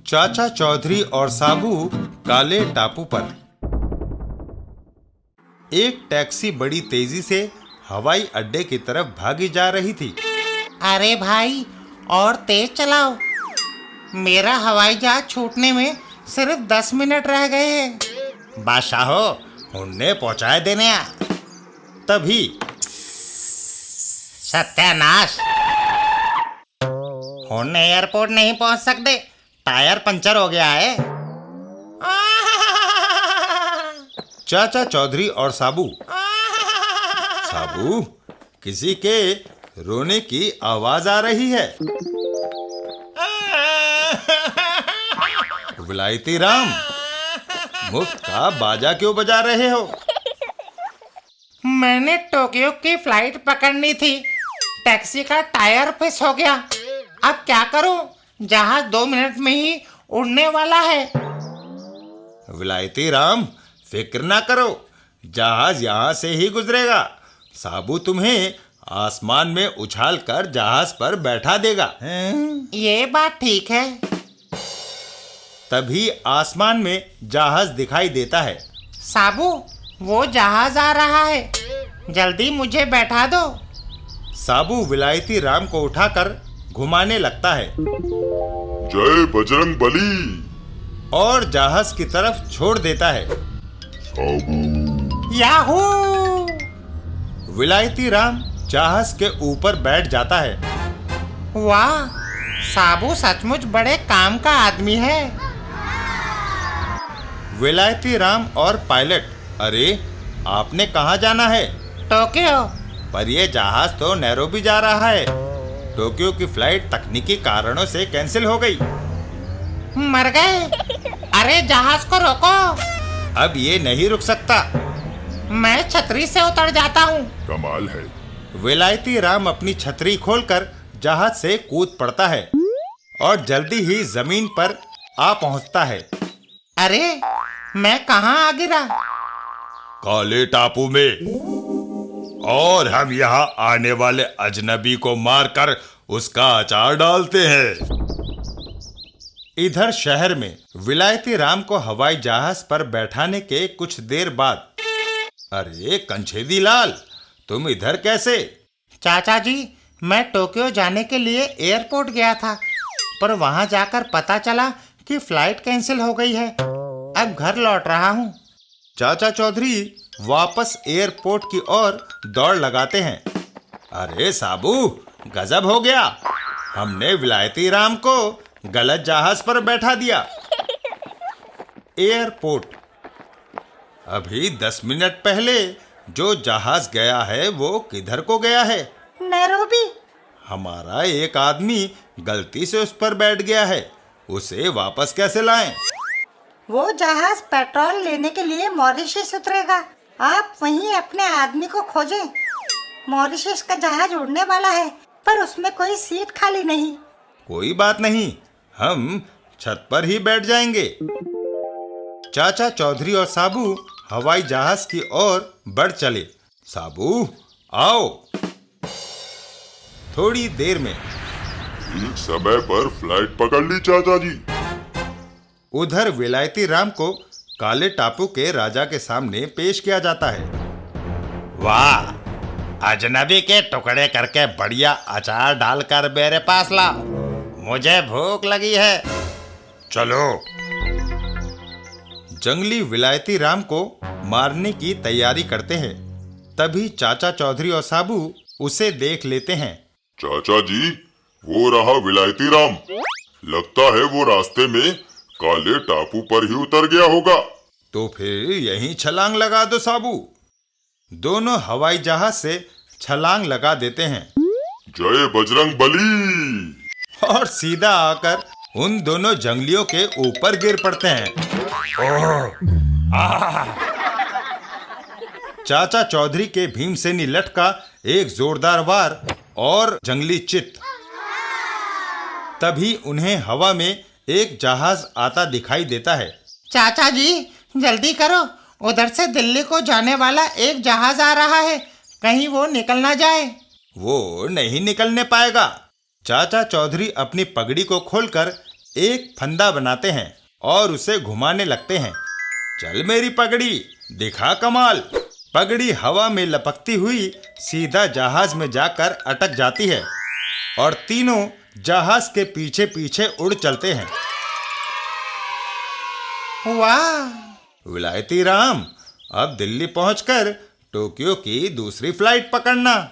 चाचा चौधरी और साबू काले टापू पर। एक टैक्सी बड़ी तेजी से हवाई अड्डे की तरफ भागी जा रही थी। अरे भाई, और तेज चलाओ, मेरा हवाई जहाज छूटने में सिर्फ 10 मिनट रह गए हैं। बादशाहो, उन्हें पहुंचाए देने आ। तभी सत्यानाश, होने एयरपोर्ट नहीं पहुंच सकते, टायर पंचर हो गया है। चाचा चौधरी और साबू किसी के रोने की आवाज आ रही है। विलायती राम, मुफ्त का बाजा क्यों बजा रहे हो? मैंने टोक्यो की फ्लाइट पकड़नी थी, टैक्सी का टायर फिस हो गया। अब क्या करूं? जहाज 2 मिनट में ही उड़ने वाला है। विलायती राम, फिक्र ना करो, जहाज यहाँ से ही गुजरेगा। साबू तुम्हें आसमान में उछाल कर जहाज पर बैठा देगा। ये बात ठीक है। तभी आसमान में जहाज दिखाई देता है। साबू, वो जहाज आ रहा है, जल्दी मुझे बैठा दो। साबू विलायती राम को उठाकर घुमाने लगता है। जय बजरंग बली। और जहाज की तरफ छोड़ देता है। याहू! विलायती राम जहाज के ऊपर बैठ जाता है। वाह, साबू सचमुच बड़े काम का आदमी है। विलायती राम और पायलट, अरे आपने कहाँ जाना है? टोक्यो। पर यह जहाज तो नैरोबी जा रहा है। टोक्यो की फ्लाइट तकनीकी कारणों से कैंसिल हो गई। मर गए? अरे जहाज को रोको। अब ये नहीं रुक सकता। मैं छतरी से उतर जाता हूँ। कमाल है। विलायती राम अपनी छतरी खोलकर जहाज से कूद पड़ता है और जल्दी ही जमीन पर आ पहुंचता है। अरे, मैं कहाँ आ गिरा? काले टापू में। और हम यहाँ आने वाले अजनबी को मारकर उसका अचार डालते हैं। इधर शहर में विलायती राम को हवाई जहाज पर बैठाने के कुछ देर बाद, अरे कंछेदी लाल, तुम इधर कैसे? चाचा जी, मैं टोक्यो जाने के लिए एयरपोर्ट गया था, पर वहां जाकर पता चला कि फ्लाइट कैंसिल हो गई है। अब घर लौट रहा हूँ। चाचा चौधरी वापस एयरपोर्ट की ओर दौड़ लगाते हैं। अरे साबू, गजब हो गया, हमने विलायती राम को गलत जहाज पर बैठा दिया। एयरपोर्ट। अभी 10 मिनट पहले जो जहाज गया है वो किधर को गया है? नैरोबी। हमारा एक आदमी गलती से उस पर बैठ गया है, उसे वापस कैसे लाएं? वो जहाज पेट्रोल लेने के लिए मॉरिशस उतरेगा। आप वहीं अपने आदमी को खोजें। मॉरिशस का जहाज उड़ने वाला है, पर उसमें कोई सीट खाली नहीं। कोई बात नहीं, हम छत पर ही बैठ जाएंगे। चाचा चौधरी और साबू हवाई जहाज की ओर बढ़ चले। साबू, आओ। थोड़ी देर में ठीक समय पर फ्लाइट पकड़ ली चाचा जी। उधर विलायती राम को काले टापू के राजा के सामने पेश किया जाता है। वाह, अजनबी के टुकड़े करके बढ़िया अचार डालकर मेरे पास लाओ, मुझे भूख लगी है। चलो। जंगली विलायती राम को मारने की तैयारी करते हैं। तभी चाचा चौधरी और साबू उसे देख लेते हैं। चाचा जी, वो रहा विलायती राम। लगता है वो रास्ते में काले टापू पर ही उतर गया होगा। तो फिर यहीं छलांग लगा दो साबू। दोनों हवाई जहाज से छलांग लगा देते हैं। जय बजरंग बली। और सीधा आकर उन दोनों जंगलियों के ऊपर गिर पड़ते हैं। चाचा चौधरी के भीमसेनी लठ का एक जोरदार वार और जंगली चित। तभी उन्हें हवा में एक जहाज आता दिखाई देता है। चाचा जी, जल्दी करो, उधर से दिल्ली को जाने वाला एक जहाज आ रहा है, कहीं वो निकल ना जाए। वो नहीं निकलने पाएगा। चाचा चौधरी अपनी पगड़ी को खोलकर एक फंदा बनाते हैं और उसे घुमाने लगते हैं। चल मेरी पगड़ी, दिखा कमाल। पगड़ी हवा में लपकती हुई सीधा जहाज में जाकर अटक जाती है और तीनों जहाज के पीछे पीछे उड़ चलते हैं। वाह! विलायती राम, अब दिल्ली पहुंचकर टोक्यो की दूसरी फ्लाइट पकड़ना।